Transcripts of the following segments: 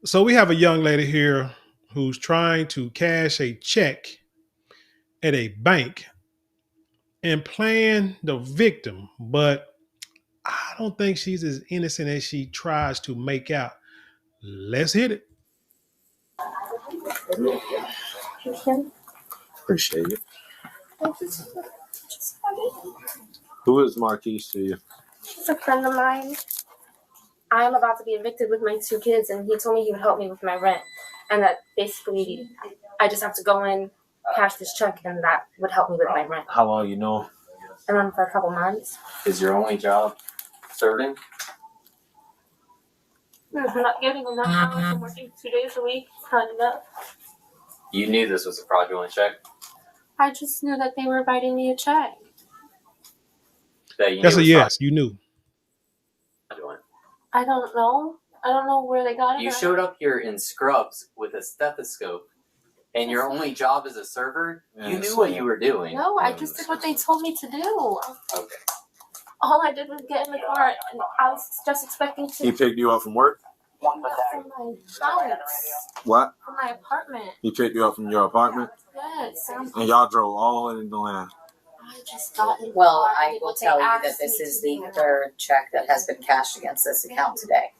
So we have a young lady here who's trying to cash a check at a bank and playing the victim, but I don't think she's as innocent as she tries to make out. Let's hit it. Appreciate it. Who is Marquise to you? She's a friend of mine. I am about to be evicted with my 2 kids, and he told me he would help me with my rent. And that basically, I just have to go in, cash this check, and that would help me with my rent. How long you know? I run for a couple months. Is your only job serving? I'm not getting enough hours. I'm working 2 days a week. It's not enough. You knew this was a fraudulent check? I just knew that they were writing me a check. That you That's knew a was yes. You knew. fraudulent? I don't know. I don't know where they got it. You showed up here in scrubs with a stethoscope, and your only job as a server, you knew what you were doing. No, I just did what they told me to do. Okay. All I did was get in the car, and I was just expecting to. He picked you up from work? From my house. What? From my apartment. He picked you up from your apartment? Yes. And y'all drove all in the land? I just got in the Well, car, I and will they tell you asked that this me is to the do. third check that has been cashed against this account today.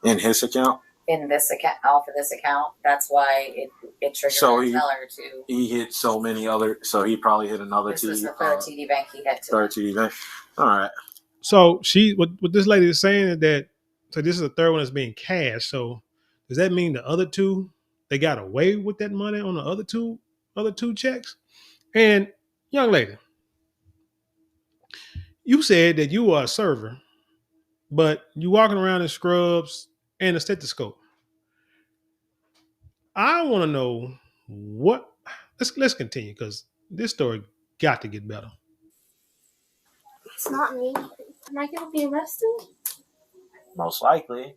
In his account? In this account, off of this account, that's why it triggered So the teller to. He hit so many other, so he probably hit another This was TD. the third TD bank he hit. Third TD bank. All right. So what this lady is saying is that so this is the third one that's being cashed. So does that mean the other two they got away with that money on the other two checks? And young lady, you said that you are a server, but you walking around in scrubs and a stethoscope. I want to know what. Let's continue because this story got to get better. It's not me. Am I gonna be arrested? Most likely.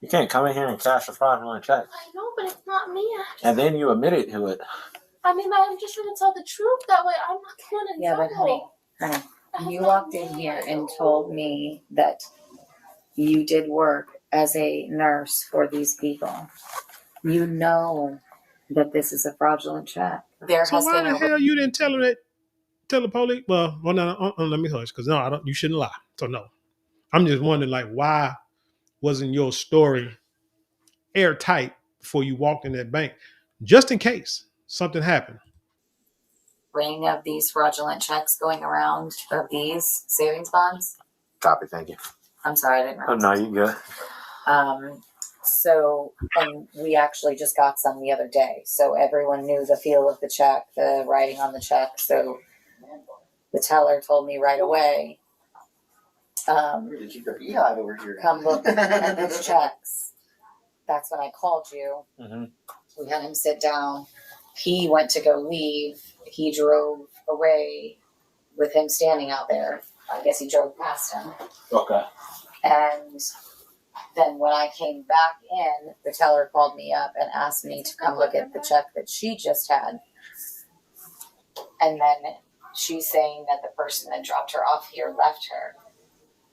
You can't come in here and cash a fraudulent check. I know, but it's not me. And then you admitted to it. I mean, I'm just gonna tell the truth. That way, I'm not going in Yeah, but trouble. honey, you walked in here and told me that you did work as a nurse for these people. You know that this is a fraudulent check. There So has why been the hell you didn't tell her that? Tell the police? Well, no, let me hush because no, I don't. You shouldn't lie. So no, I'm just wondering like why wasn't your story airtight before you walked in that bank, just in case something happened. ring of these fraudulent checks going around of these savings bonds. Copy, thank you. I'm sorry, I didn't Oh, realize. no, you good. So, and we actually just got some the other day. So everyone knew the feel of the check, the writing on the check. So the teller told me right away, come look at these checks. That's when I called you. Mm-hmm. We had him sit down. He went to go leave. He drove away with him standing out there. I guess he drove past him. Okay. And then when I came back in, the teller called me up and asked me to come look at the check that she just had. And then she's saying that the person that dropped her off here left her.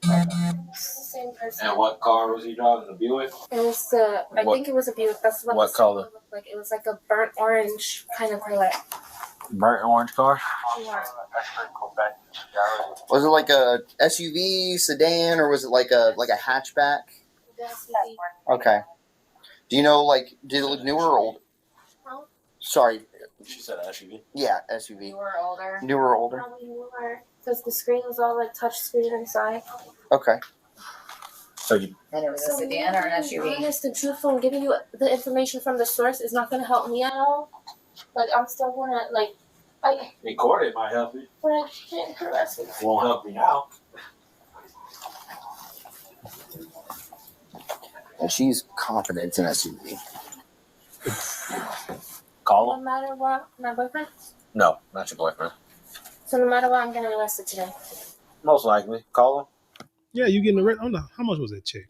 It's the same person. And what car was he driving? A Buick? It was I think it was a Buick. That's what the color? looked like. It was like a burnt orange kind of color. Burnt orange car? Yeah. Was it like a SUV sedan or was it like a hatchback? Okay. Do you know, like, did it look newer or old? No. Sorry. She said SUV. Yeah, SUV. You were older. Newer or older? Probably newer. Because the screen was all like touch screen inside. Okay. So you And it was a sedan or an being SUV? honest and truthful and giving you the information from the source is not going to help me at all. Like, I'm still going to, like, in court, it might help you. but I can't arrest me. Won't help me out. And she's confident it's an SUV. Call No him? matter what, my boyfriend. No, not your boyfriend. So no matter what, I'm getting arrested today. Most likely. Call him. Yeah, you getting the rent? Oh no, how much was that check?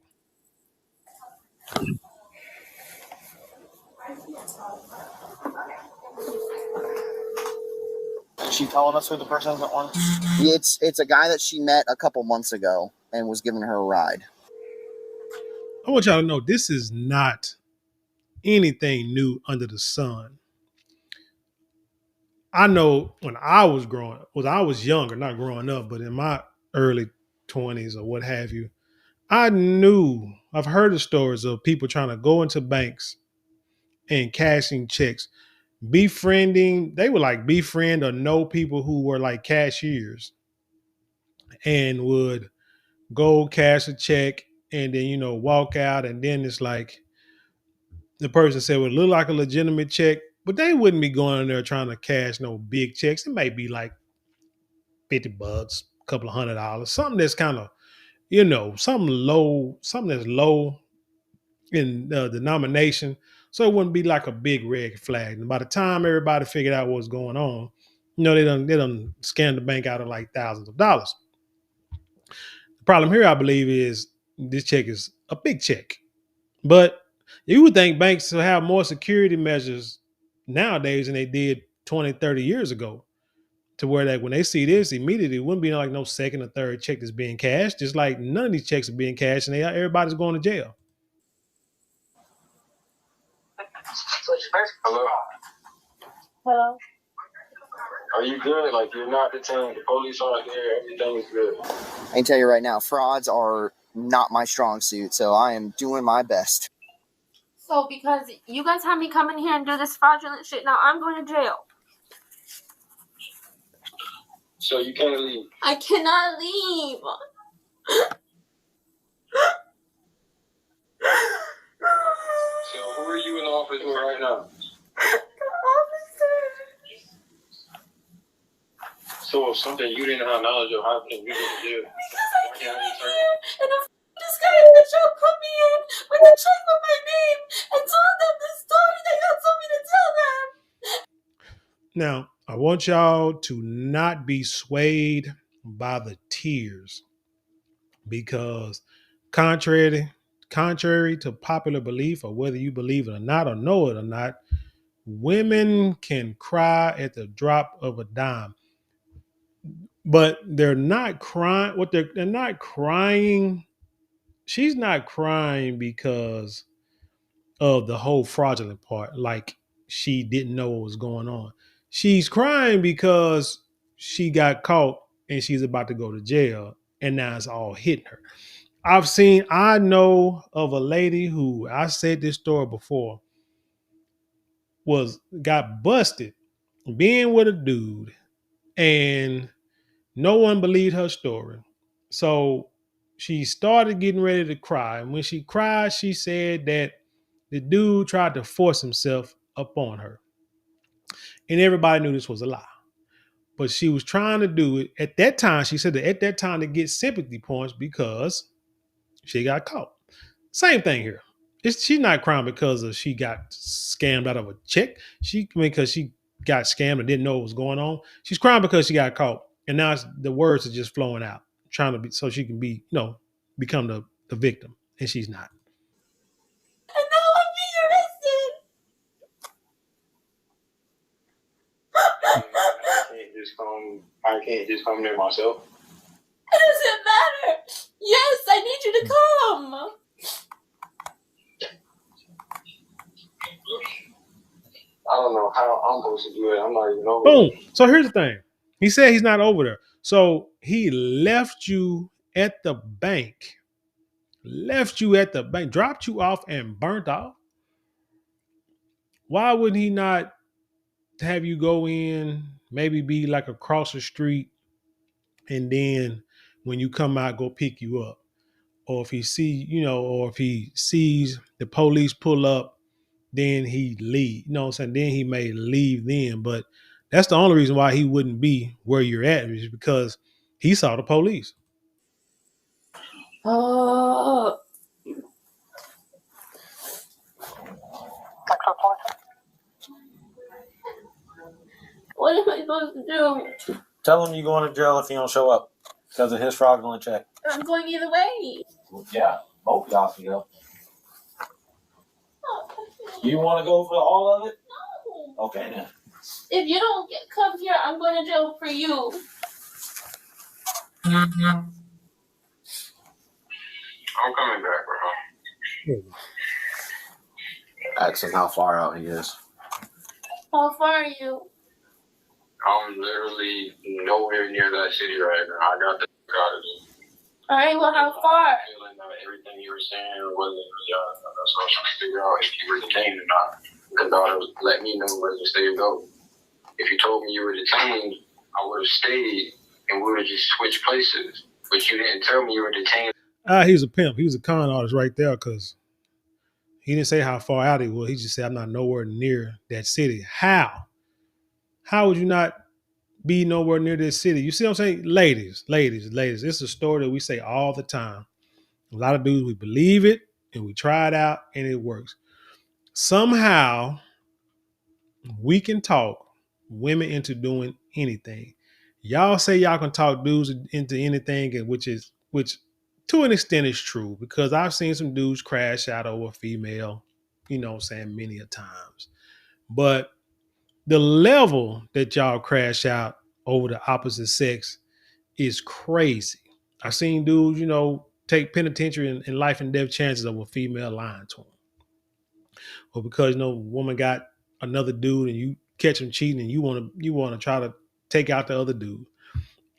Is she telling us who the person is that won? It's a guy that she met a couple months ago and was giving her a ride. I want y'all to know this is not anything new under the sun. I know when I was I was younger, not growing up, but in my early 20s or what have you, I've heard of stories of people trying to go into banks and cashing checks, they would like befriend or know people who were like cashiers and would go cash a check and then, walk out. And then it's like the person said, would look like a legitimate check, but they wouldn't be going in there trying to cash no big checks. It may be like $50, a couple of $100, something that's kind of, something that's low in denomination. So it wouldn't be like a big red flag. And by the time everybody figured out what's going on, they done scammed the bank out of like thousands of dollars. The problem here, I believe, is this check is a big check. But you would think banks will have more security measures nowadays than they did 20, 30 years ago, to where that when they see this immediately, it wouldn't be like no second or third check that's being cashed. Just like none of these checks are being cashed and everybody's going to jail. Hello. Hello. Are you good? Like, you're not detained. The police aren't there. Everything is good. I can tell you right now, frauds are not my strong suit, so I am doing my best. So because you guys had me come in here and do this fraudulent shit, now I'm going to jail. So you can't leave. I cannot leave. So who are you in the office with right now? The officer. So if something you didn't have knowledge of happening, you didn't do. Because I came in here and this guy in the show put me in with a check with my name and told them the story that y'all told me to tell them. Now, I want y'all to not be swayed by the tears, because contrary to popular belief, or whether you believe it or not or know it or not, women can cry at the drop of a dime. But they're not crying. They're not crying. She's not crying because of the whole fraudulent part, like she didn't know what was going on. She's crying because she got caught and she's about to go to jail, and now it's all hitting her. I know of a lady who, I said this story before, got busted being with a dude, and no one believed her story. So she started getting ready to cry. And when she cried, she said that the dude tried to force himself upon her. And everybody knew this was a lie. But she was trying to do it at that time. She said that at that time to get sympathy points because she got caught. Same thing here. She's not crying because she got scammed out of a check. Because she got scammed and didn't know what was going on. She's crying because she got caught. And now the words are just flowing out, trying to be so she can be, become the victim. And she's not. And now I'm being arrested. I can't just come there myself. It doesn't matter. Yes, I need you to come. I don't know how I'm supposed to do it. I'm not even over Boom. there. So here's the thing. He said he's not over there. So he left you at the bank, dropped you off and burnt off. Why wouldn't he not have you go in, maybe be like across the street, and then when you come out, go pick you up? Or if he sees the police pull up, then he leave. You know what I'm saying? Then he may leave then. But that's the only reason why he wouldn't be where you're at, is because he saw the police. Oh. What am I supposed to do? Tell him you're going to jail if he don't show up because of his fraudulent check. I'm going either way. Yeah, both y'all can go. You want to go for all of it? No. Okay, then. If you don't come here, I'm going to jail for you. I'm coming back, bro. Ask him how far out he is. How far are you? I'm literally nowhere near that city right now. I got the out of there. All right, well, how far? Feeling that everything you were saying wasn't really that's what I was trying to figure out if you were detained or not. Because that would let me know where to stay or go. If you told me you were detained, I would have stayed and we would have just switched places. But you didn't tell me you were detained. He's a pimp. He was a con artist right there because he didn't say how far out he was. He just said, I'm not nowhere near that city. How? How would you not be nowhere near this city? You see what I'm saying? Ladies. It's a story that we say all the time. A lot of dudes, we believe it and we try it out and it works. Somehow we can talk women into doing anything. Y'all say y'all can talk dudes into anything, and which to an extent is true because I've seen some dudes crash out over a female, you know what I'm saying, many a times. But the level that y'all crash out over the opposite sex is crazy. I've seen dudes, you know, take penitentiary and life and death chances of a female lying to them. Or because, you know, a woman got another dude and you catch him cheating and you want to try to take out the other dude.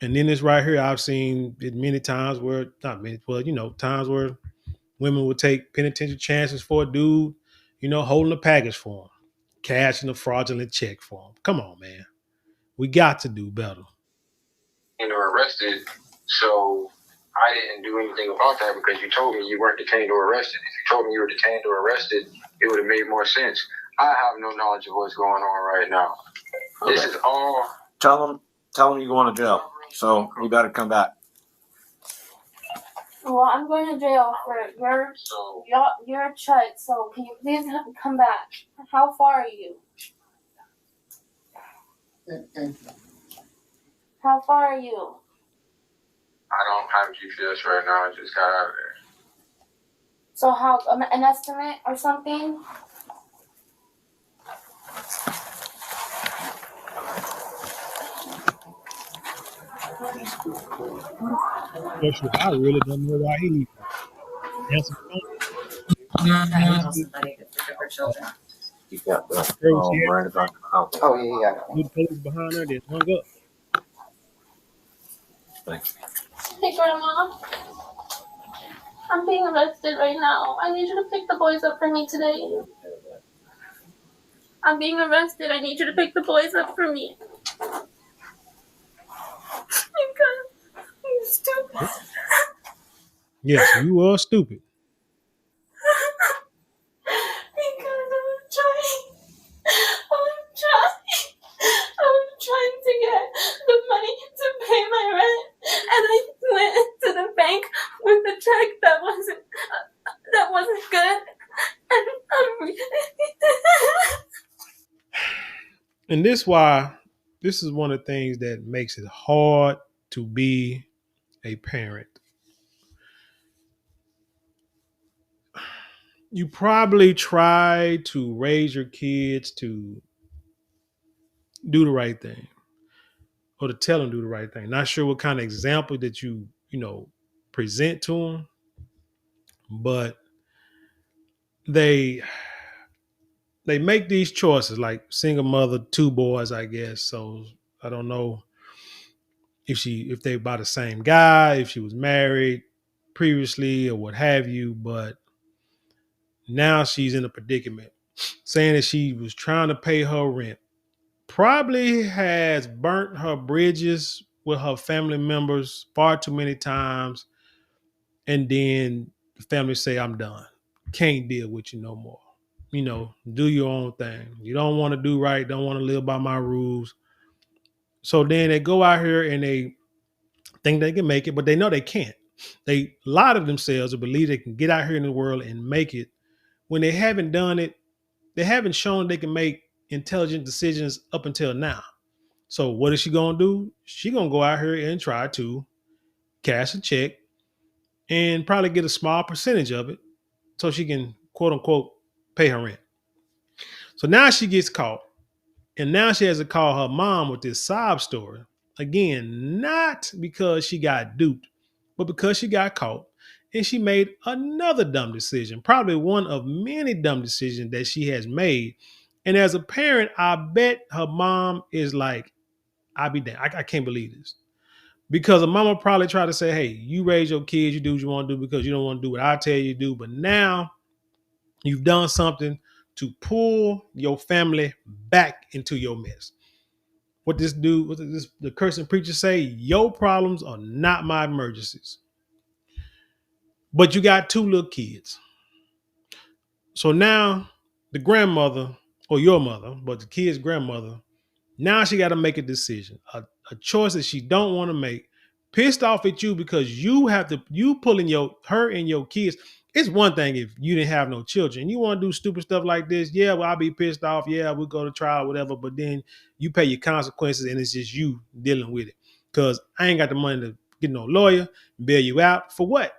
And then this right here, I've seen it many times where, not many, well, you know, times where women would take penitentiary chances for a dude, you know, holding a package for him, cashing a fraudulent check for him. Come on, man. We got to do better. And were arrested, so I didn't do anything about that because you told me you weren't detained or arrested. If you told me you were detained or arrested, it would have made more sense. I have no knowledge of what's going on right now. Okay. This is all. Tell him you're going to jail. So you better come back. Well, I'm going to jail for your check. So can you please come back? How far are you? How far are you? I don't have GPS right now. I just got out of there. So how, an estimate or something? I really don't know why he answered Somebody to pick up her children. You got the right about the house. Oh yeah. the police behind her that hung up. Hey, Grandma. I'm being arrested right now. I need you to pick the boys up for me today. I'm being arrested. I need you to pick the boys up for me. Because I'm stupid. Yes, you are stupid. Because I was trying to get the money to pay my rent, and I went to the bank with a check that wasn't good, and And this is one of the things that makes it hard to be a parent. You probably try to raise your kids to do the right thing or to tell them to do the right thing. Not sure what kind of example that you present to them, but they make these choices like single mother, two boys, I guess. So I don't know if they by the same guy, if she was married previously or what have you, but now she's in a predicament, saying that she was trying to pay her rent. Probably has burnt her bridges with her family members far too many times. And then the family say, I'm done. Can't deal with you no more. Do your own thing. You don't want to do right, don't want to live by my rules. So then they go out here and they think they can make it, but they know they can't. They lie to themselves or believe they can get out here in the world and make it when they haven't done it. They haven't shown they can make intelligent decisions up until now. So what is she going to do? She going to go out here and try to cash a check and probably get a small percentage of it so she can, quote unquote, pay her rent. So now she gets caught. And now she has to call her mom with this sob story. Again, not because she got duped, but because she got caught. and she made another dumb decision, probably one of many dumb decisions that she has made. And as a parent, I bet her mom is like, I'll be damned. I can't believe this. Because a mama probably tried to say, hey, you raise your kids, you do what you want to do because you don't want to do what I tell you to do. But now you've done something to pull your family back into your mess. What the cursing preacher say, your problems are not my emergencies. But you got two little kids. So now the grandmother, or your mother, but the kid's grandmother, now she got to make a decision, a choice that she don't want to make, pissed off at you because you pulling her and your kids. It's one thing if you didn't have no children. You want to do stupid stuff like this. Yeah, well, I'll be pissed off. Yeah, we'll go to trial, whatever. But then you pay your consequences and it's just you dealing with it. Because I ain't got the money to get no lawyer, bail you out. For what?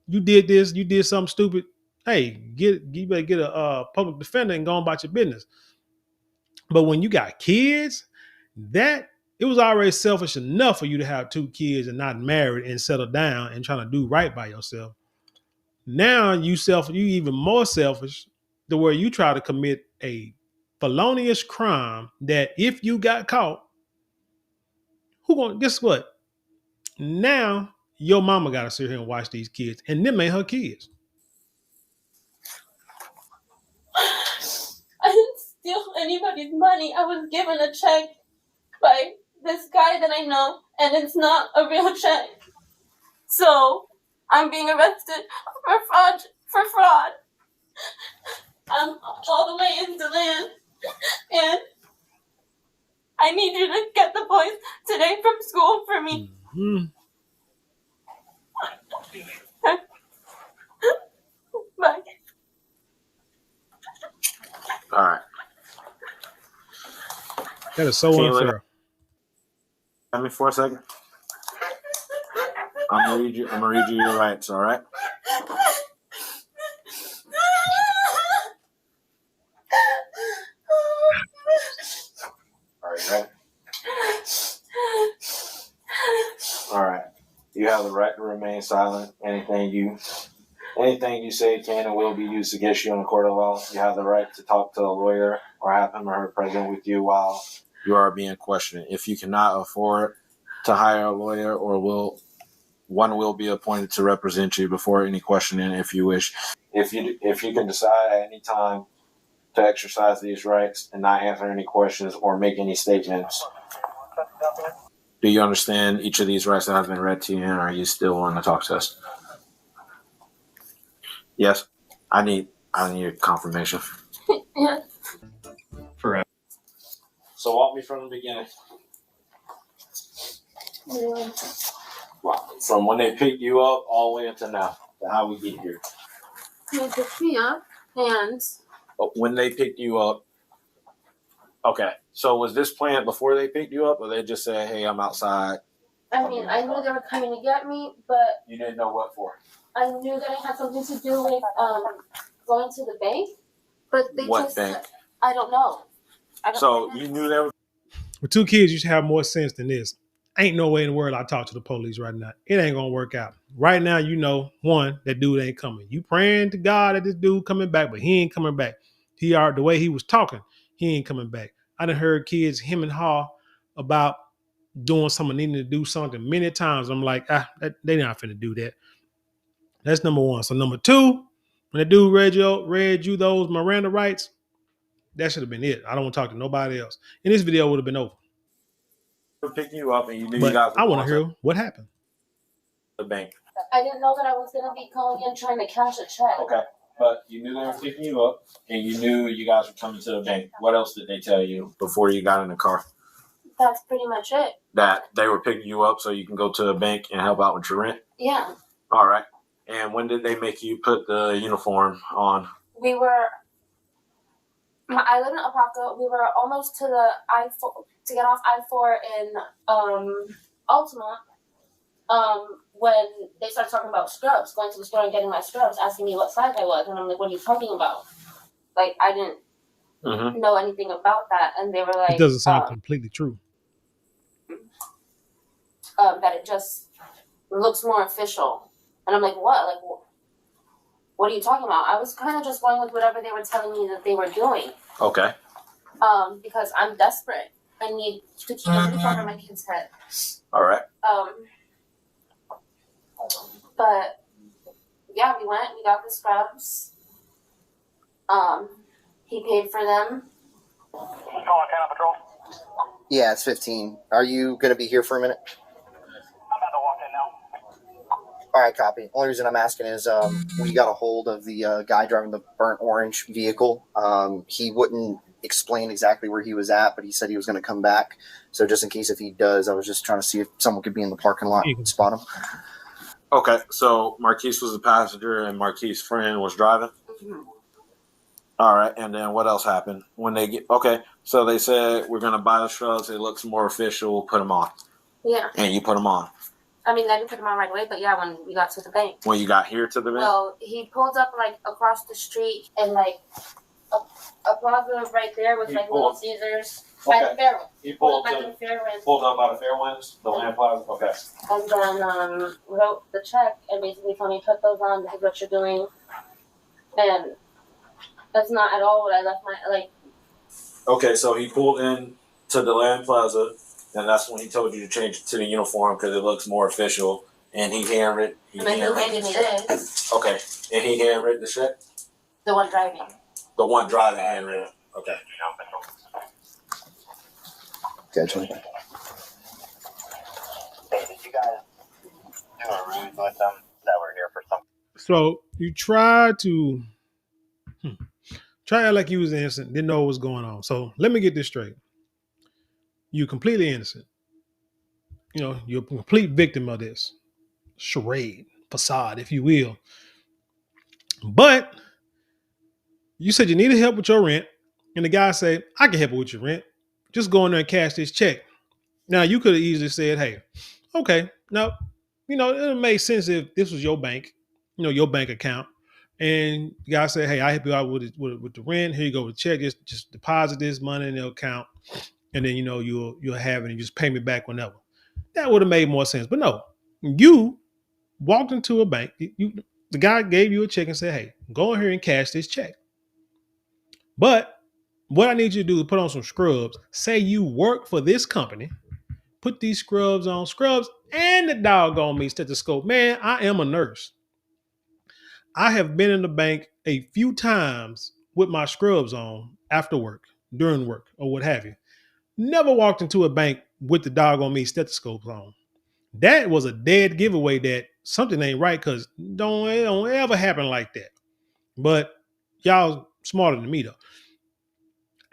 You did this, you did something stupid. Hey, you better get a public defender and go on about your business. But when you got kids, that it was already selfish enough for you to have two kids and not married and settle down and trying to do right by yourself. Now you even more selfish to where you try to commit a felonious crime that if you got caught, guess what? Now your mama got to sit here and watch these kids, and them ain't her kids. I didn't steal anybody's money. I was given a check by this guy that I know, and it's not a real check. So I'm being arrested for fraud. I'm all the way in Deland, and I need you to get the boys today from school for me. Mm-hmm. Bye. All right. That is so unfair. Let me for a second. I'm gonna read you your rights. All right. All right. Ready? All right. You have the right to remain silent. Anything you say can and will be used against you in a court of law. You have the right to talk to a lawyer or have him or her present with you while you are being questioned. If you cannot afford to hire a lawyer, one will be appointed to represent you before any questioning if you wish. If you can decide at any time to exercise these rights and not answer any questions or make any statements. Do you understand each of these rights that have been read to you, and are you still on the talk test? Yes. I need a confirmation. Yeah. Forever. So walk me from the beginning. Yeah. From when they picked you up all the way until now, to how we get here. They picked me up, and When they picked you up, okay. So was this planned before they picked you up, or they just said, "Hey, I'm outside"? I mean, I knew they were coming to get me, but You didn't know what for. I knew that it had something to do with going to the bank. But they What just, bank? I don't know. So you knew there was. With two kids, you should have more sense than this. Ain't no way in the world I talk to the police right now. It ain't gonna work out. Right now, you know, one, that dude ain't coming. You praying to God that this dude coming back, but he ain't coming back. The way he was talking, he ain't coming back. I done heard kids, him and Ha, about doing something, needing to do something many times. I'm like, they not finna do that. That's number one. So number two, when the dude read you those Miranda rights, that should have been it. I don't want to talk to nobody else. And this video would have been over. Picking you up and you knew But you guys were I want to going hear what happened. the bank. I didn't know that I was going to be going in trying to cash a check. Okay. But you knew they were picking you up and you knew you guys were coming to the bank. What else did they tell you before you got in the car? That's pretty much it. That they were picking you up so you can go to the bank and help out with your rent? Yeah. All right. And when did they make you put the uniform on? I live in Apaka. We were almost to the I-4, to get off I-4 in Altima, when they started talking about scrubs, going to the store and getting my scrubs, asking me what size I was. And I'm like, what are you talking about? Like, I didn't know anything about that. And they were like... It doesn't sound completely true. That it just looks more official And I'm like, what? Like, what are you talking about? I was kind of just going with whatever they were telling me that they were doing. Okay. Because I'm desperate. I need to keep a roof over my kid's head. All right. But yeah, we went. We got the scrubs. He paid for them. Calling Cannon Patrol. Yeah, it's 15. Are you going to be here for a minute? I'm about to walk in now. All right, copy. Only reason I'm asking is we got a hold of the guy driving the burnt orange vehicle. He wouldn't explain exactly where he was at, but he said he was going to come back. So just in case if he does, I was just trying to see if someone could be in the parking lot and spot him. Okay, so Marquise was the passenger and Marquise's friend was driving? Mm-hmm. All right, and then what else happened? When they get okay, so they said we're gonna buy the shrubs. It looks more official. We'll put them on. Yeah. And you put them on. I mean, I didn't put them on right away, but yeah, when we got to the bank. When you got here to the bank? Well, he pulled up like across the street and like a plaza right there with like Little Caesars by the Fairway. He pulled by the Fairway. Pulled up by the Fairwinds, the Land Plaza. Okay. And then wrote the check and basically told me put those on. This is what you're doing, and that's not at all what I left my like. Okay, so he pulled in to the Land Plaza, and that's when he told you to change it to the uniform because it looks more official. And he handwritten. And then he handed me this. Okay, and he handwritten the check. The one driving. The one driving handwritten. Okay. Gotcha. Hey, did you guys do a ruse with them that were here for some? So you tried to try like you was innocent, didn't know what was going on. So let me get this straight. You're completely innocent. You know, you're a complete victim of this charade, facade, if you will. But you said you needed help with your rent, and the guy said, I can help you with your rent. Just go in there and cash this check. Now, you could have easily said, hey, okay, now, you know, it would have made sense if this was your bank, you know, your bank account. And the guy said, hey, I help you out with the rent. Here you go with the check. Just deposit this money in the account. And then, you know, you'll have it and you just pay me back whenever. That would have made more sense. But no, you walked into a bank. The guy gave you a check and said, hey, go in here and cash this check. But what I need you to do is put on some scrubs. Say you work for this company. Put these scrubs on. Scrubs and the doggone me stethoscope. Man, I am a nurse. I have been in the bank a few times with my scrubs on after work, during work, or what have you. Never walked into a bank with the doggone me stethoscopes on. That was a dead giveaway that something ain't right because it don't ever happen like that. But y'all smarter than me though.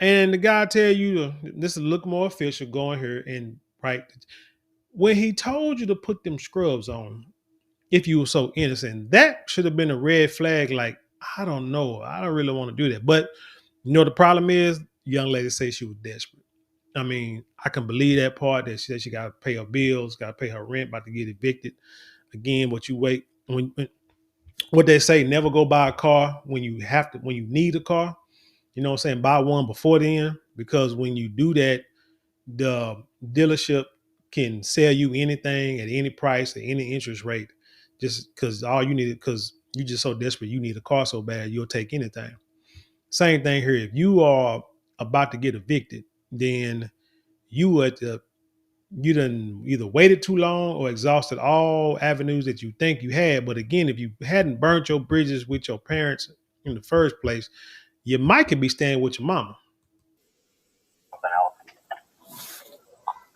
And the guy tell you this is look more official, go in here and right. When he told you to put them scrubs on, if you were so innocent, that should have been a red flag. Like, I don't know. I don't really want to do that. But you know, the problem is the young lady says she was desperate. I mean, I can believe that part that she said she got to pay her bills, got to pay her rent, about to get evicted. Again, what you wait when what they say, never go buy a car when you have to, when you need a car. You know what I'm saying? Buy one before then, because when you do that, the dealership can sell you anything at any price at any interest rate, just because all you need, because you're just so desperate, you need a car so bad, you'll take anything. Same thing here. If you are about to get evicted, then you done either waited too long or exhausted all avenues that you think you had. But again, if you hadn't burnt your bridges with your parents in the first place, you might could be staying with your mama.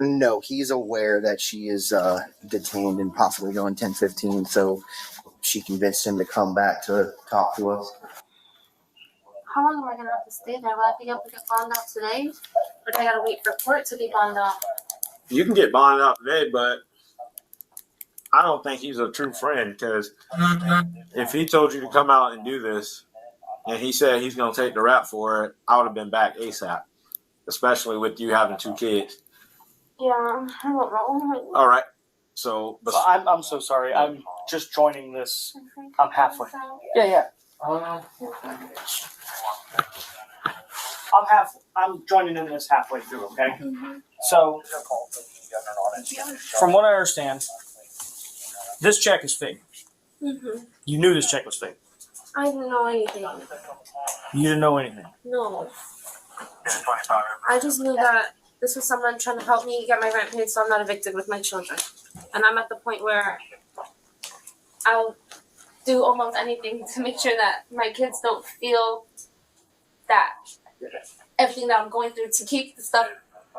No, he's aware that she is detained and possibly going 10-15, so she convinced him to come back to talk to us. How long am I gonna have to stay there? Will I be able to get bonded out today, or do I gotta wait for court to be bonded out? You can get bonded out today, but I don't think he's a true friend because if he told you to come out and do this and he said he's going to take the rap for it, I would have been back ASAP, especially with you having 2 kids. Yeah, I don't know. All right. So I'm so sorry. I'm just joining this. I'm halfway. Yeah. I'm joining in this halfway through, okay? Mm-hmm. So, from what I understand, this check is fake. Mm-hmm. You knew this check was fake. I didn't know anything. You didn't know anything. No. I just knew that this was someone trying to help me get my rent paid so I'm not evicted with my children. And I'm at the point where I'll do almost anything to make sure that my kids don't feel that everything that I'm going through to keep the stuff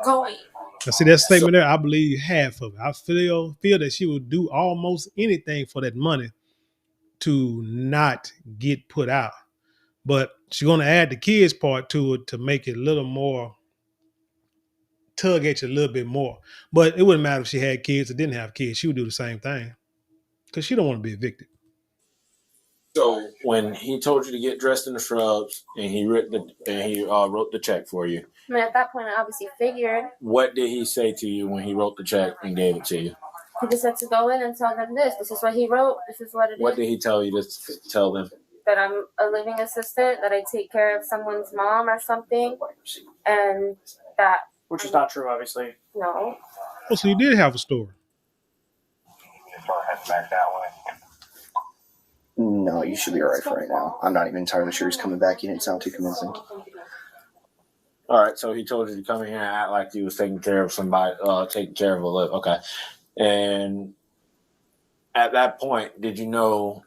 going. Now, see that statement there, I believe half of it. I feel that she would do almost anything for that money to not get put out. But she's going to add the kids part to it to make it a little more, tug at you a little bit more. But it wouldn't matter if she had kids or didn't have kids. She would do the same thing because she don't want to be evicted. So when he told you to get dressed in the shrubs and he wrote the check for you, I mean, at that point, I obviously figured. what did he say to you when he wrote the check and gave it to you? He just said to go in and tell them this. This is what he wrote. This is what it What is. did he tell you to tell them? That I'm a living assistant, that I take care of someone's mom or something, and that. Which is not true, obviously. No. Oh, so you did have a story. No, you should be all right for right now. I'm not even entirely sure he's coming back. He didn't sound too convincing. All right, so he told you to come in here and act like you was taking care of somebody, taking care of a live. Okay. And at that point, did you know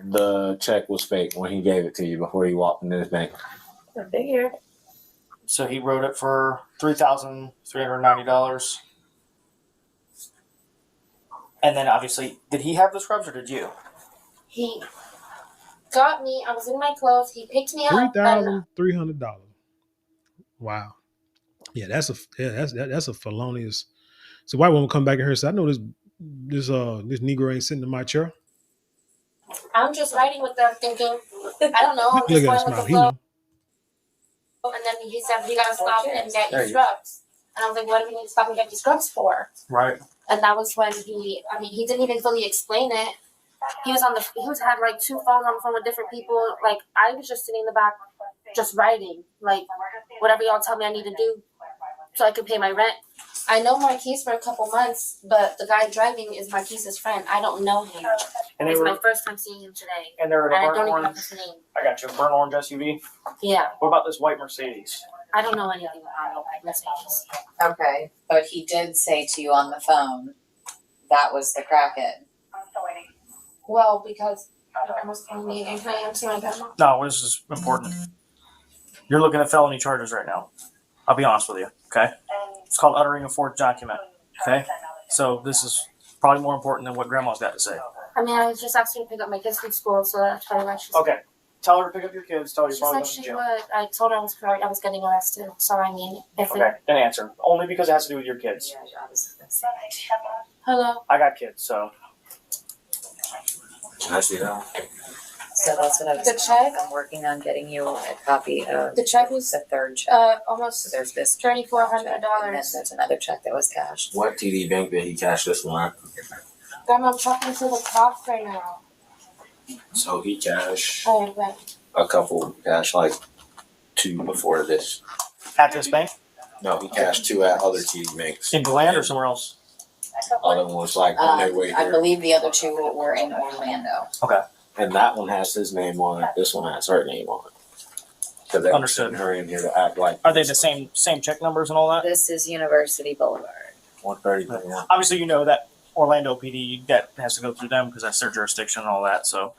the check was fake when he gave it to you before you walked into his bank? I figured. So he wrote it for $3,390. And then obviously, did he have the scrubs or did you? He got me. I was in my clothes. He picked me up. $3,300. Wow. Yeah, that's a felonious. So white woman come back in here and say, I know this Negro ain't sitting in my chair. I'm just riding with them thinking, I don't know, I'm Look just at going his with the smile. He flow. know. And then he said, you gotta stop and get your scrubs. And I was like, what do we need to stop and get these scrubs for? Right. And that was when he didn't even fully explain it. He had like 2 phones on the phone with different people. Like, I was just sitting in the back, just writing. Like, whatever y'all tell me I need to do so I can pay my rent. I know Marquise for a couple months, but the guy driving is Marquise's friend. I don't know him. And It's my first time seeing him today. And they're in a And I burnt don't even orange. have his name. I got you. A burnt orange SUV. Yeah, What about this white Mercedes? I don't know anything about Mercedes. Okay, but he did say to you on the phone that was the crackhead. Well, because I almost told me again, can I answer my grandma? No, this is important. You're looking at felony charges right now. I'll be honest with you, okay? It's called uttering a forged document, okay? So this is probably more important than what Grandma's got to say. I mean, I was just asking to pick up my kids from school, so that's probably why she's. Okay, tell her to pick up your kids. Tell her you're She probably said going to she jail. would. I told her I was getting arrested. So I mean, if Okay, then answer. Only because it has to do with your kids. Hello. I got kids, so. Can I see that? So that's what I was. The check? I'm working on getting you a copy of The check was the third check. almost So there's this $3,400. and then there's another check that was cashed. What TD bank did he cash this one at? Grandma, I'm talking to the cops right now. So he cashed Oh, right. a couple, cashed like 2 before this. At this bank? No, he cashed 2 at other TD banks. In DeLand or somewhere else? Other one was like on their way I here. believe the other 2 were in Orlando. And that one has his name on it. This one has her name on it. Because they Understood. sent her in here to act like. Are they the same check numbers and all that? This is University Boulevard. 130. Obviously, you know that Orlando PD, that has to go through them because that's their jurisdiction and all that, so.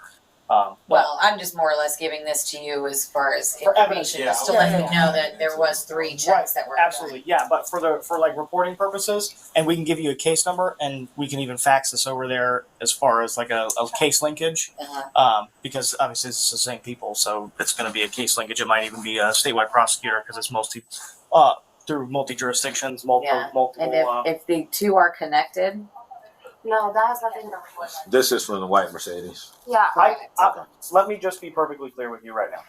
Well, I'm just more or less giving this to you as far as For evidence, information, yeah, just to okay. let you know that there was 3 checks that were. Absolutely, yeah, but for like reporting purposes, and we can give you a case number, and we can even fax this over there as far as like a case linkage, because obviously it's the same people, so it's going to be a case linkage. It might even be a statewide prosecutor because it's mostly through multi jurisdictions, multiple. And if the 2 are connected, No, that has nothing to do with it. This is from the white Mercedes. Yeah. Let me just be perfectly clear with you right now.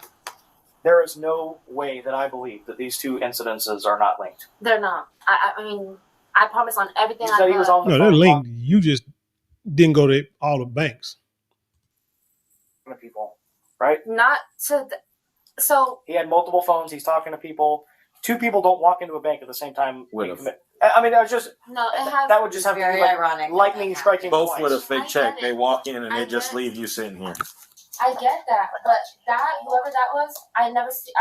There is no way that I believe that these 2 incidences are not linked. They're not. I mean, I promise on everything You I said he was put. on the No, phone they're linked. You just didn't go to all the banks. talking to people, right? Not to. So He had multiple phones. He's talking to people. two people don't walk into a bank at the same time. With I mean, that was just No, it has. that would just have to Very be like ironic. lightning striking both twice. with a fake I check. get They it. walk in and I they just get it. leave you sitting here. I get that, but whoever that was, I never see.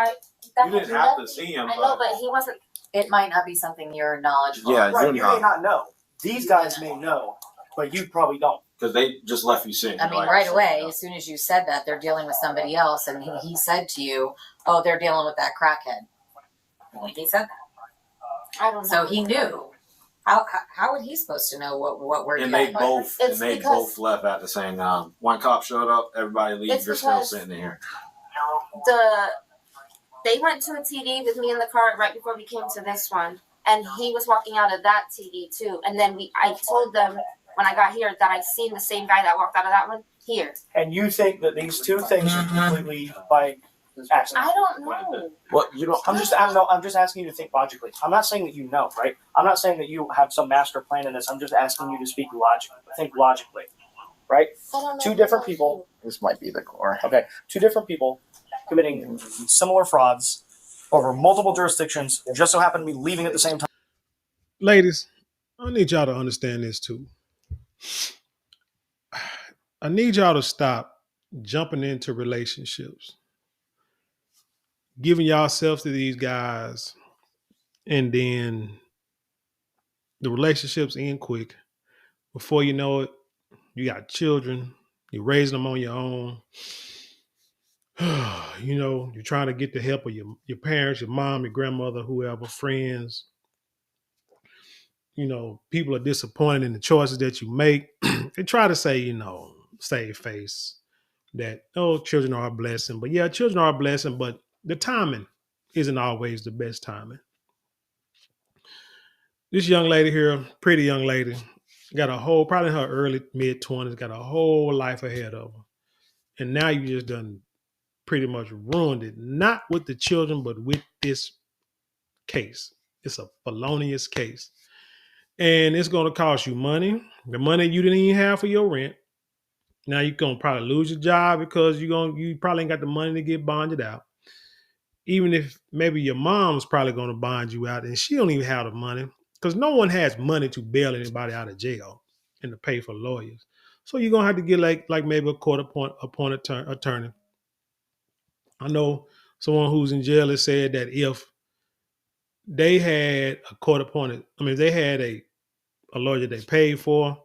That You didn't have to see him. I know, but he wasn't. It might not be something you're knowledgeable. Yeah, of. Right, you're you not. may not know. These guys may know, but you probably don't. Because they just left you sitting. I mean, right away, as soon as you said that, they're dealing with somebody else, and he said to you, "Oh, they're dealing with that crackhead." Like he said that, I don't know. so he knew. How would he supposed to know what we're And dealing they with? It's both left at the same time. One cop showed up, everybody leaves. It's You're still because- sitting here. They went to a TD with me in the car right before we came to this one, and he was walking out of that TD too. And then I told them when I got here that I seen the same guy that walked out of that one here. And you think that these two things are completely by accident? I don't know. What you don't? I'm just asking you to think logically. I'm not saying that you know, right? I'm not saying that you have some master plan in this. I'm just asking you to speak logically. Think logically, right? I don't know Two if different that's people. This might be the core. Okay, two different people committing similar frauds over multiple jurisdictions, just so happen to be leaving at the same time. Ladies, I need y'all to understand this too. I need y'all to stop jumping into relationships, giving yourselves to these guys, and then the relationships end quick. Before you know it, you got children, you're raising them on your own. You know, you're trying to get the help of your parents, your mom, your grandmother, whoever, friends. You know, people are disappointed in the choices that you make. They try to say, you know, save face that, oh, children are a blessing. But yeah, children are a blessing, but the timing isn't always the best timing. This young lady here, pretty young lady, got a whole, probably in her early, mid-20s, got a whole life ahead of her. And now you just done pretty much ruined it. Not with the children, but with this case. It's a felonious case. And it's going to cost you money. The money you didn't even have for your rent. Now you're going to probably lose your job because you probably ain't got the money to get bonded out. Even if maybe your mom's probably going to bond you out and she don't even have the money because no one has money to bail anybody out of jail and to pay for lawyers. So you're going to have to get like maybe a court appointed attorney. I know someone who's in jail has said that if they had a court appointed, they had a lawyer they paid for,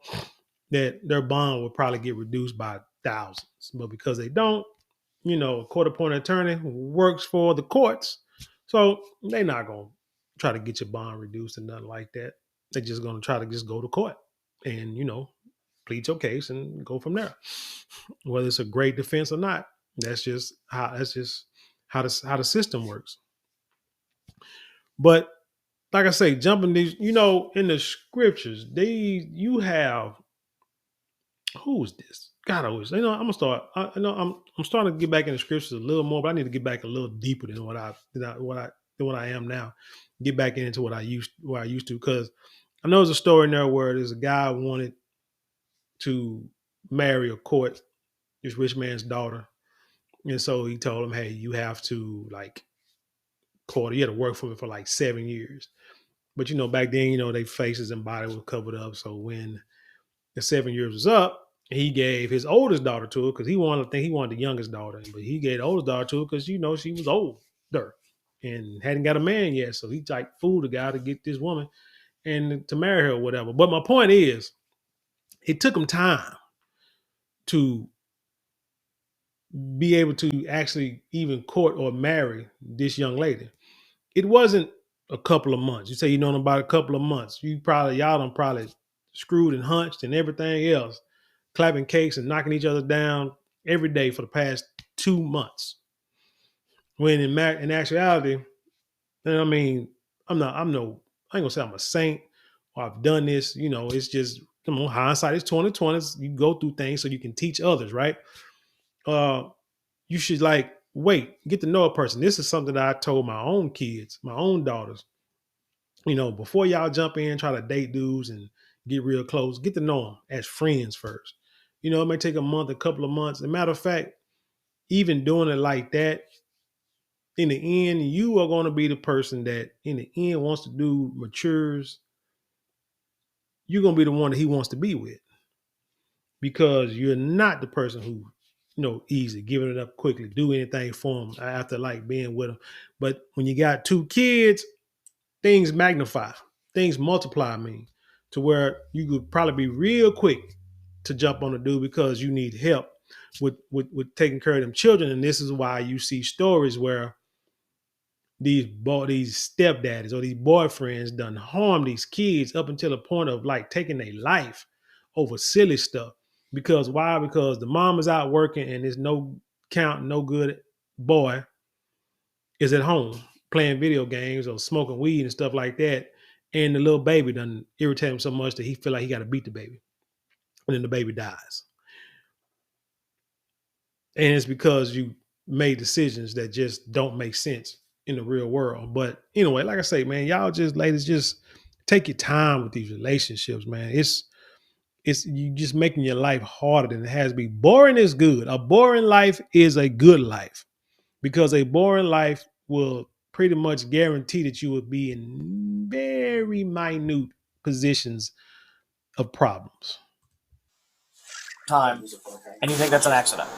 that their bond would probably get reduced by thousands. But because they don't, a court appointed attorney works for the courts. So they're not going to try to get your bond reduced and nothing like that. They're just going to try to just go to court and, plead your case and go from there. Whether it's a great defense or not, that's just how the system works. But like I say, jumping these, in the scriptures, you have, who's this? God, I'm gonna start. I'm starting to get back in the scriptures a little more, but I need to get back a little deeper than what I am now. Get back into what I used to, because I know there's a story in there where there's a guy wanted to marry or court this rich man's daughter, and so he told him, "Hey, you have to court. You had to work for me for 7 years." But back then, their faces and body were covered up. So when the 7 years was up, he gave his oldest daughter to her because he wanted the youngest daughter, but he gave the oldest daughter to her because she was older and hadn't got a man yet. So he fooled the guy to get this woman and to marry her or whatever. But my point is, it took him time to be able to actually even court or marry this young lady. It wasn't a couple of months. You say you know them about a couple of months. Y'all done probably screwed and hunched and everything else, clapping cakes and knocking each other down every day for the past 2 months. When in actuality, I ain't gonna say I'm a saint or I've done this. It's just hindsight is 20/20. You go through things so you can teach others, right? You should wait, get to know a person. This is something that I told my own kids, my own daughters. Before y'all jump in, try to date dudes and get real close, get to know them as friends first. It may take a month, a couple of months. As a matter of fact, even doing it like that, in the end, you are going to be the person that in the end wants to do matures. You're going to be the one that he wants to be with because you're not the person who, easy, giving it up quickly, do anything for him after like being with him. But when you got 2 kids, things magnify, things multiply, to where you could probably be real quick to jump on the dude because you need help with taking care of them children. And this is why you see stories where these stepdaddies or these boyfriends done harm these kids up until the point of like taking their life over silly stuff. Because why? Because the mom is out working and there's no good boy is at home playing video games or smoking weed and stuff like that. And the little baby done irritate him so much that he feel like he got to beat the baby. And then the baby dies. And it's because you made decisions that just don't make sense in the real world. But anyway, like I say, man, y'all ladies, just take your time with these relationships, man. It's you just making your life harder than it has to be. Boring is good. A boring life is a good life because a boring life will pretty much guarantee that you will be in very minute positions of problems. Time, and you think that's an accident?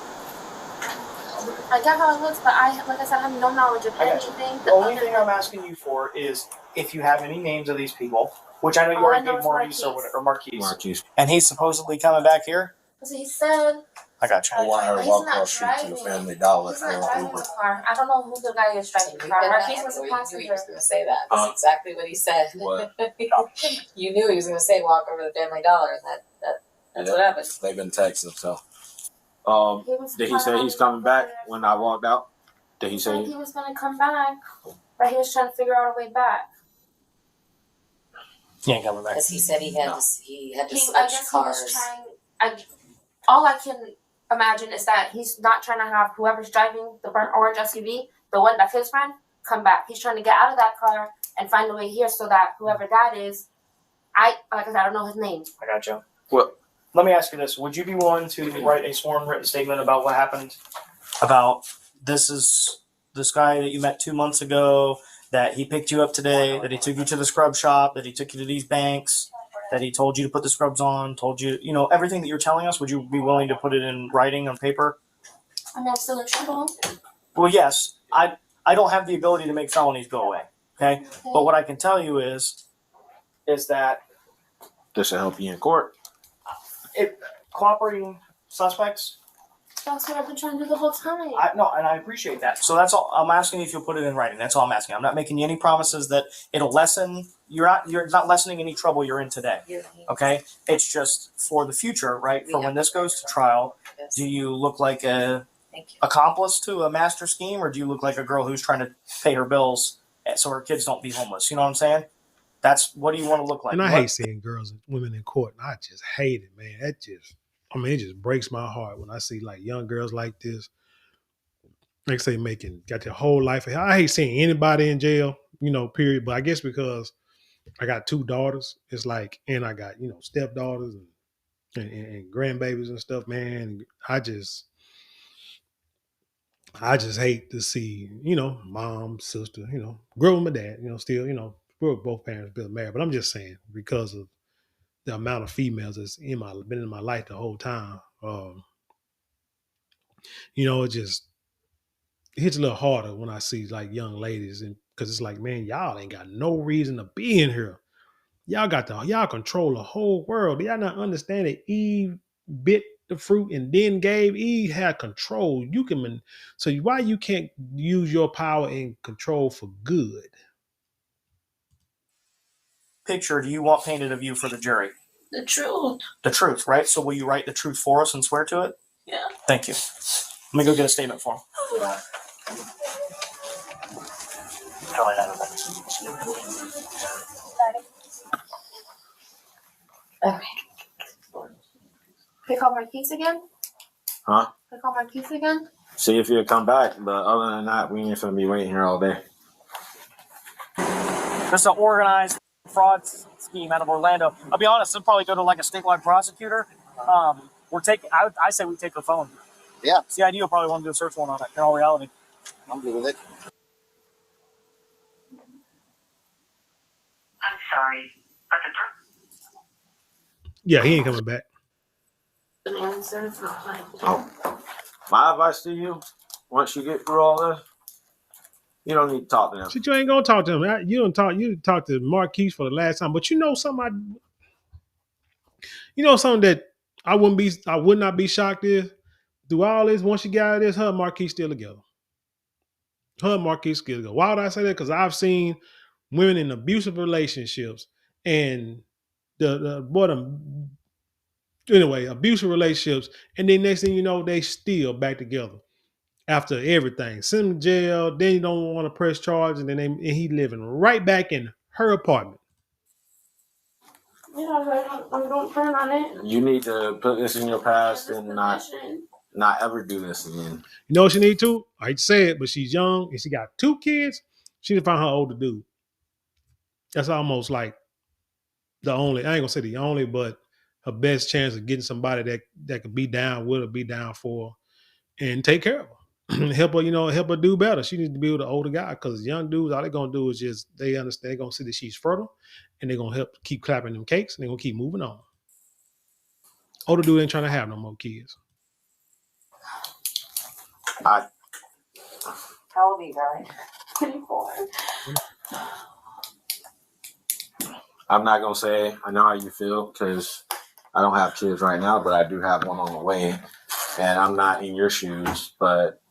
I get how it looks, but like I said, I have no knowledge of anything. The only thing I'm asking you for is if you have any names of these people, which I know you already gave Maurice or Marquise. And he's supposedly coming back here? So he said... I got you. I want her to walk across the street to the Family Dollar. He's not driving the car. I don't know who the guy is driving the car. Marquise was a passenger. He was going to say that. That's exactly what he said. What? You knew he was going to say walk over to the Family Dollar. That's what happened. They've been texting, so... did he say he's coming back when I walked out? Did he say he was going to come back, but he was trying to figure out a way back? He ain't coming back. Because he said he had to switch cars. All I can imagine is that he's not trying to have whoever's driving the burnt orange SUV, the one that's his friend, come back. He's trying to get out of that car and find a way here so that whoever that is, I don't know his name. I got you. what? Let me ask you this. Would you be willing to write a sworn written statement about what happened? About this guy that you met 2 months ago, that he picked you up today, that he took you to the scrub shop, that he took you to these banks, that he told you to put the scrubs on, told you, everything that you're telling us, would you be willing to put it in writing on paper? I'm not still in trouble. Well, yes. I don't have the ability to make felonies go away, okay? But what I can tell you is that... This will help you in court. Cooperating suspects... That's what I've been trying to do the whole time. And I appreciate that. So that's all. I'm asking if you'll put it in writing. That's all I'm asking. I'm not making you any promises that it'll lessen. You're not lessening any trouble you're in today. Okay? It's just for the future, right? For when this goes to trial, do you look like a accomplice to a master scheme, or do you look like a girl who's trying to pay her bills so her kids don't be homeless? You know what I'm saying? What do you want to look like? And I hate seeing women in court. I just hate it, man. It just breaks my heart when I see like young girls like this. Like say got their whole life. I hate seeing anybody in jail, period. But I guess because I got 2 daughters, it's like, and I got, stepdaughters and grandbabies and stuff, man. I just hate to see, mom, sister, grew with my dad, still, grew with both parents been married. But I'm just saying because of the amount of females that's been in my life the whole time. It just hits a little harder when I see like young ladies, and because it's like, man, y'all ain't got no reason to be in here. Y'all control the whole world. Do y'all not understand that Eve bit the fruit and then gave? Eve had control. So why you can't use your power and control for good? Picture do you want painted of you for the jury? The truth. The truth, right? So will you write the truth for us and swear to it? Yeah. Thank you. Let me go get a statement for him. Yeah. Okay. Can I call Marquise again? Huh? Can I call Marquise again? See if you'll come back, but other than that, we ain't gonna be waiting here all day. This is an organized fraud scheme out of Orlando. I'll be honest, they'll probably go to like a statewide prosecutor. I say we take her phone. Yeah. CID will probably want to do a search warrant on it in all reality. I'm good with it. sorry, but Yeah, he ain't coming back. My advice to you, once you get through all this, you don't need to talk to them. Shit, you ain't gonna talk to him. You talk to Marquise for the last time. But you know something that I would not be shocked is through all this, once you get out of this, her and Marquise still together. Her and Marquise still together. Why would I say that? Because I've seen women in abusive relationships and abusive relationships, and then next thing you know, they still back together after everything. Send him to jail, then you don't want to press charge, and then he living right back in her apartment. Yeah, I don't plan on it. You need to put this in your past and not ever do this again. You know what she need to? I hate to say it, but she's young and she got 2 kids. She need to find her older dude. That's almost like the only, I ain't gonna say the only, but her best chance of getting somebody that could be down with her, be down for her, and take care of her. help her do better. She needs to be with an older guy because young dudes, all they're gonna do is just, they understand, they're gonna see that she's fertile and they're gonna help keep clapping them cakes and they're gonna keep moving on. Older dude ain't trying to have no more kids. How old are you, darling? 24. I'm not going to say I know how you feel because I don't have kids right now, but I do have one on the way. And I'm not in your shoes, but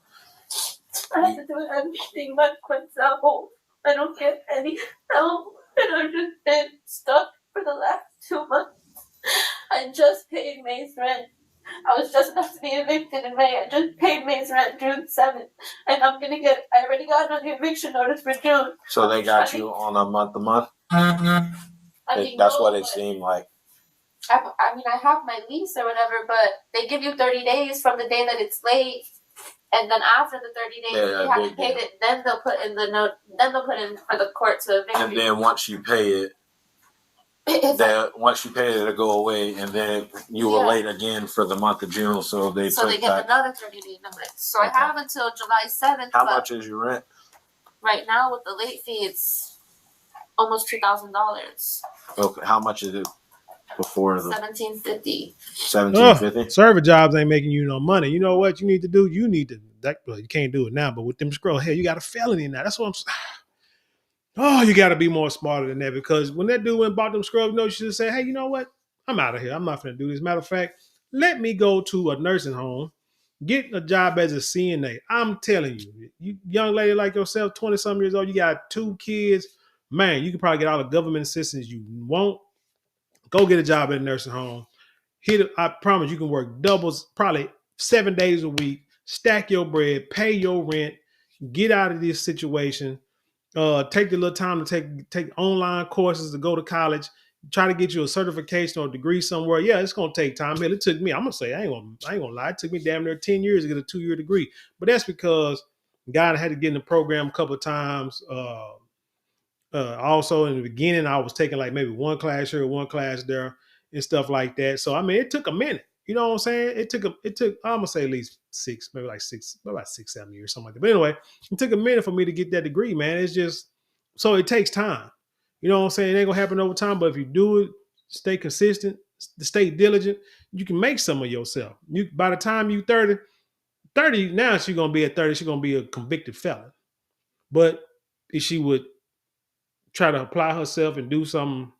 I have to do everything by myself. I don't get any help. And I've just been stuck for the last 2 months. I just paid May's rent. I was just about to be evicted in May. I just paid May's rent June 7th. And I already got an eviction notice for June. So they got you on a month-to-month? That's what it seemed like. I mean, I have my lease or whatever, but they give you 30 days from the day that it's late. And then after the 30 days, if you haven't paid it, then they'll put in the note. Then they'll put in for the court to evict you. And then once you pay it, it'll go away, and then you were late again for the month of June, so they get another 30-day notice. So I have until July 7th. How much is your rent? Right now, with the late fee, it's almost $2,000. Okay, how much is it before the $1,750? $1,750. Server jobs ain't making you no money. You know what you need to do? You can't do it now, but with them scrolls, hey, you got a felony now. That's what I'm saying. Oh, you got to be more smarter than that, because when that dude went and bought them scrubs, you should have said, hey, you know what? I'm out of here. I'm not going to do this. Matter of fact, let me go to a nursing home, get a job as a CNA. I'm telling you, you young lady like yourself, 20-something years old, you got 2 kids. Man, you can probably get all the government assistance you want. Go get a job at a nursing home. I promise you can work doubles, probably 7 days a week, stack your bread, pay your rent, get out of this situation. Take the little time to take online courses to go to college, try to get you a certification or a degree somewhere. Yeah, it's gonna take time. Hell, it took me, I'm gonna say, I ain't gonna lie, it took me damn near 10 years to get a 2-year degree. But that's because God had to get in the program a couple of times. Also in the beginning, I was taking like maybe one class here, one class there, and stuff like that. So I mean, it took a minute. You know what I'm saying? It took I'm gonna say at least 6, maybe about 6-7 years, something like that. But anyway, it took a minute for me to get that degree, man. It's just, so it takes time. You know what I'm saying? It ain't gonna happen over time, but if you do it, stay consistent, stay diligent, you can make some of yourself. By the time you 30, now she's gonna be at 30, she's gonna be a convicted felon. But if she would try to apply herself and do something,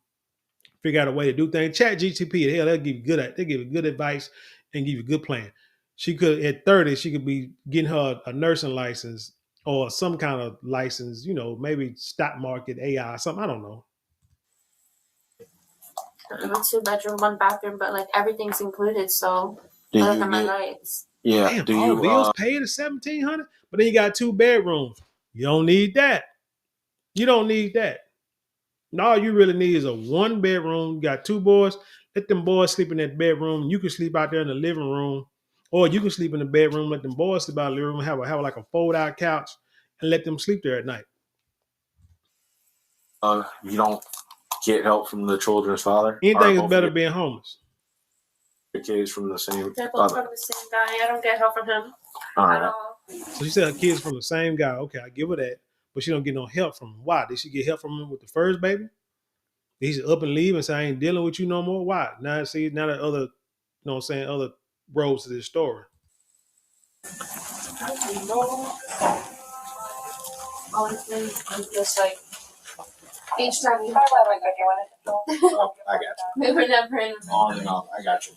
figure out a way to do things. ChatGPT, hell, they'll give you good advice and give you a good plan. She could, at 30, she could be getting her a nursing license or some kind of license, maybe stock market, AI, something, I don't know. I'm a 2-bedroom, 1 bathroom, but like everything's included, so other than my lights. Yeah. Damn, all bills paid at $1,700, but then you got 2 bedrooms. You don't need that. You don't need that. All you really need is a 1 bedroom. You got 2 boys. Let them boys sleep in that bedroom. You can sleep out there in the living room, or you can sleep in the bedroom. Let them boys sleep out in the living room. Have like a fold-out couch, and let them sleep there at night. You don't get help from the children's father? Anything is better than being homeless. The kids from the same. They're both from the same guy. I don't get help from him at all. So she said her kids from the same guy. Okay, I give her that. But she don't get no help from him. Why? Did she get help from him with the first baby? He should up and leave and say, I ain't dealing with you no more. Why? Now see, now the other, you know what I'm saying, other roads to this story. Honestly, I'm just like each time you Oh, I got you. we were never in. On and off. I got you.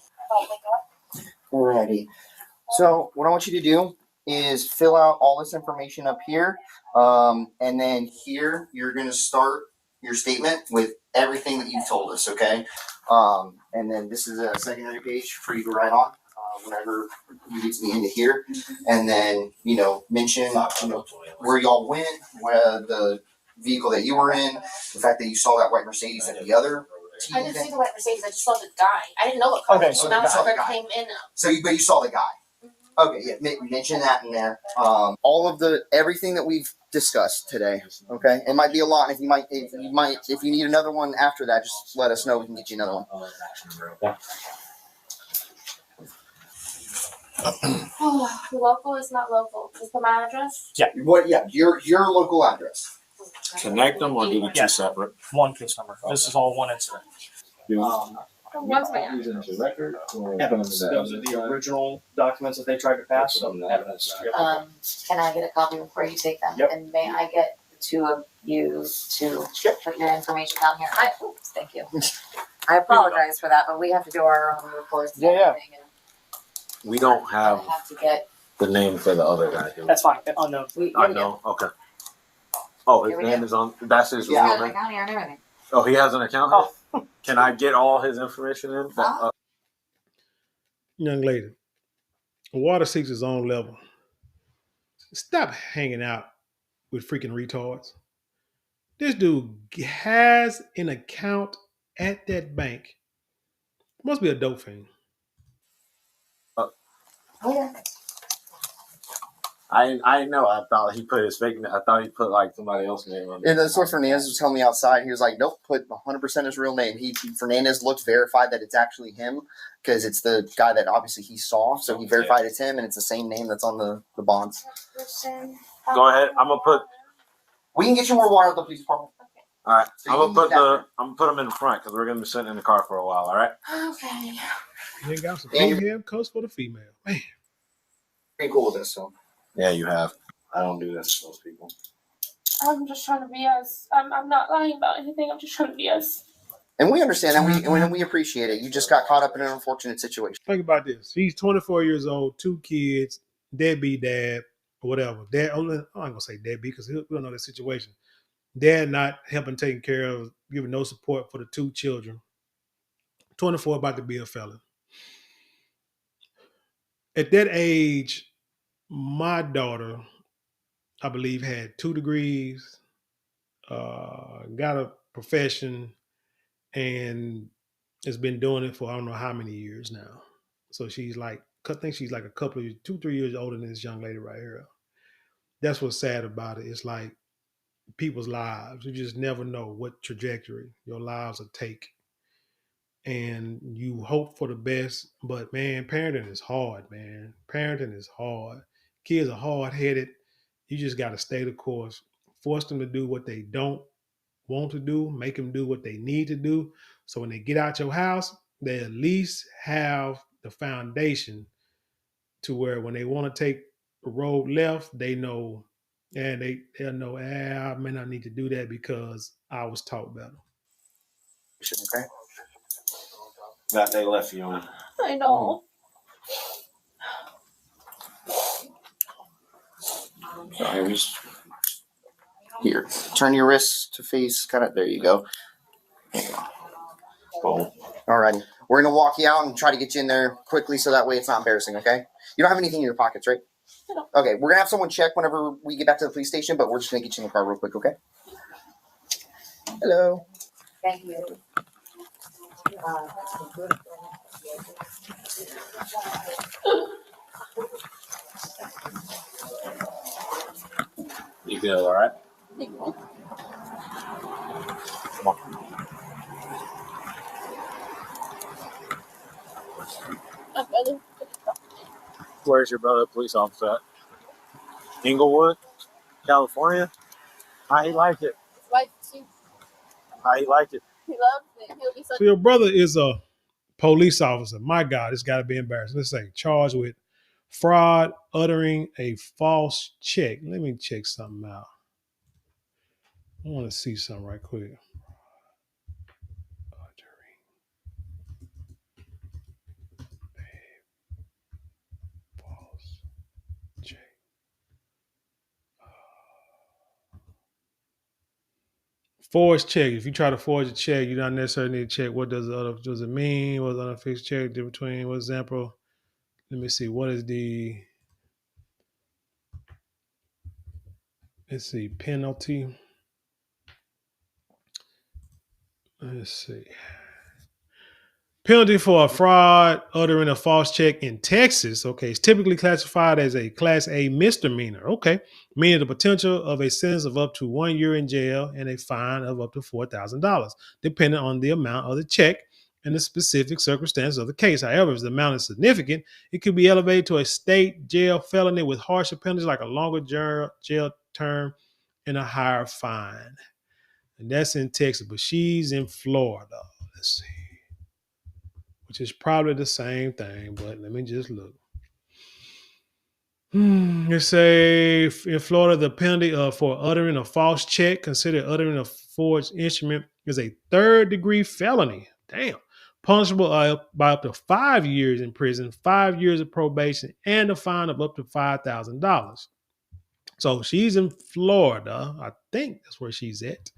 Alrighty. So what I want you to do is fill out all this information up here, and then here you're going to start your statement with everything that you've told us. Okay. And then this is a secondary page for you to write on whenever you get to the end of here, and then mention where y'all went, where the vehicle that you were in, the fact that you saw that white Mercedes and the other. I didn't see the white Mercedes. I just saw the guy. I didn't know what car. Okay, So so now you saw the I guy. came in. But you saw the guy. Okay, yeah, mention that in there. All of everything that we've discussed today. Okay, it might be a lot. If you need another one after that, just let us know. We can get you another one. Local is not local. Just put my address. What? Yeah, your local address. Connect them or do the two separate? One case number. This is all one incident. One's my address. Yeah, those are the original documents that they tried to pass. So Can I get a copy before you take them? Yep. And may I get the two of you to put your information down here? Thank you. I apologize for that, but we have to do our own reports and everything. And We don't I have have to get. the name for the other guy. that's fine. Unknown. I know. Okay. Oh, his Here we name go. is on. That's his He's real got an name. account here and everything. Oh, he has an account. Oh. Can I get all his information in? Young lady, water seeks its own level. Stop hanging out with freaking retards. This dude has an account at that bank. Must be a dope fiend. Oh yeah. I know. I thought he put his fake. I thought he put like somebody else's name on. And that's what Fernandez was telling me outside. He was like, "Nope, put 100% his real name." Fernandez looked verified that it's actually him because it's the guy that obviously he saw. So he verified it's him, and it's the same name that's on the bonds. Go ahead. I'm gonna put. We can get you more water at the police department. All right. So I'm you gonna put them in front because we're gonna be sitting in the car for a while. All right. Okay. You got some female coats for the female. Man. Pretty cool with this, so. Yeah, you have. I don't do this to those people. I'm just trying to be us. I'm not lying about anything. I'm just trying to be us. And we understand that. We appreciate it. You just got caught up in an unfortunate situation. Think about this. He's 24 years old, 2 kids, deadbeat dad, whatever. Dad, I'm not gonna say deadbeat because we don't know the situation. Dad not helping, taking care of, giving no support for the 2 children. 24, about to be a felon. At that age, my daughter, I believe, had 2 degrees, got a profession, and has been doing it for I don't know how many years now. So she's like, I think she's like a couple of 2-3 years older than this young lady right here. That's what's sad about it. It's like people's lives. You just never know what trajectory your lives will take. And you hope for the best, but man, parenting is hard, man. Parenting is hard. Kids are hard-headed. You just got to stay the course. Force them to do what they don't want to do. Make them do what they need to do. So when they get out your house, they at least have the foundation to where when they want to take the road left, they know, and they'll know, I may not need to do that because I was taught better. Okay. That they left you on. I know. Sorry, here. Turn your wrists to face. Kind of. There you go. There you go. Cool. All right. We're gonna walk you out and try to get you in there quickly, so that way it's not embarrassing. Okay. You don't have anything in your pockets, right? No. Okay. We're gonna have someone check whenever we get back to the police station, but we're just gonna get you in the car real quick. Okay. Hello. Thank you. You good? All right. Come on. Where's your brother, police officer at? Inglewood, California. How he like it? How he like it? He loves it. He'll be so. So your brother is a police officer. My God, it's got to be embarrassing. Let's say charged with fraud, uttering a false check. Let me check something out. I want to see something right quick. Uttering a false check. Forged check. If you try to forge a check, you don't necessarily need to check what does it mean? What does unfixed check do between? What example? Let me see. What is the let's see penalty? Let's see. Penalty for a fraud uttering a false check in Texas, okay, is typically classified as a Class A misdemeanor, okay, meaning the potential of a sentence of up to 1 year in jail and a fine of up to $4,000, depending on the amount of the check and the specific circumstances of the case. However, if the amount is significant, it could be elevated to a state jail felony with harsher penalties like a longer jail term and a higher fine. And that's in Texas, but she's in Florida. Let's see. Which is probably the same thing, but let me just look. Let's say in Florida, the penalty for uttering a false check, considered uttering a forged instrument, is a third-degree felony. Damn. Punishable by up to 5 years in prison, 5 years of probation, and a fine of up to $5,000. So she's in Florida. I think that's where she's at.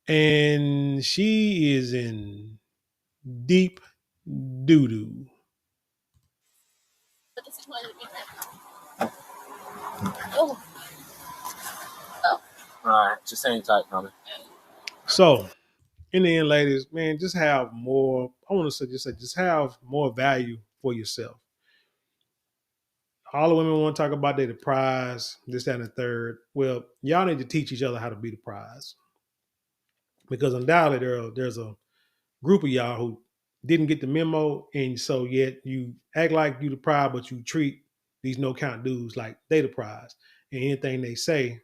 And she is in deep doo-doo. Oh. All right, just hang tight, homie. So, in the end, ladies, man, just have more. I want to just have more value for yourself. All the women want to talk about the prize, this, that, and the third. Well, y'all need to teach each other how to be the prize, because undoubtedly there's a group of y'all who didn't get the memo, and so yet you act like you the prize, but you treat these no count dudes like they the prize, and anything they say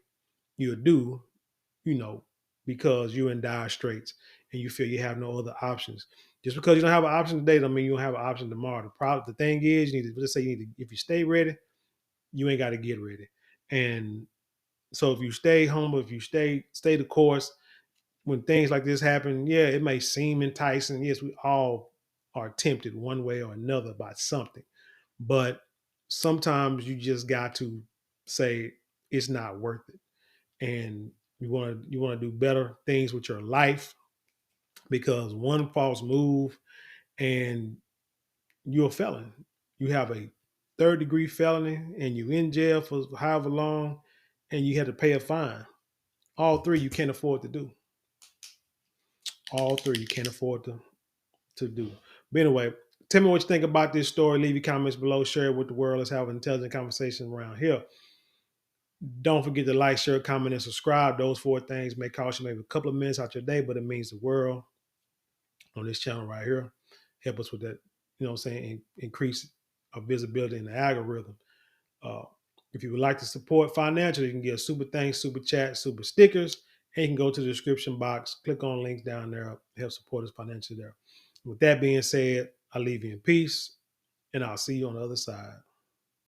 you'll do, you know, because you're in dire straits and you feel you have no other options. Just because you don't have an option today, don't mean you don't have an option tomorrow. The thing is, you need to, let's say you need to, if you stay ready, you ain't got to get ready. And so if you stay humble, if you stay the course, when things like this happen, yeah, it may seem enticing. Yes, we all are tempted one way or another by something, but sometimes you just got to say it's not worth it, and you want to do better things with your life, because one false move and you're a felon. You have a third-degree felony and you in jail for however long, and you have to pay a fine. All three you can't afford to do. All three you can't afford to do. But anyway, tell me what you think about this story. Leave your comments below. Share it with the world. Let's have an intelligent conversation around here. Don't forget to like, share, comment, and subscribe. Those 4 things may cost you maybe a couple of minutes out your day, but it means the world on this channel right here. Help us with that, you know what I'm saying, increase our visibility in the algorithm. If you would like to support financially, you can get a super thanks, super chat, super stickers, and you can go to the description box, click on links down there, help support us financially there. With that being said, I leave you in peace, and I'll see you on the other side.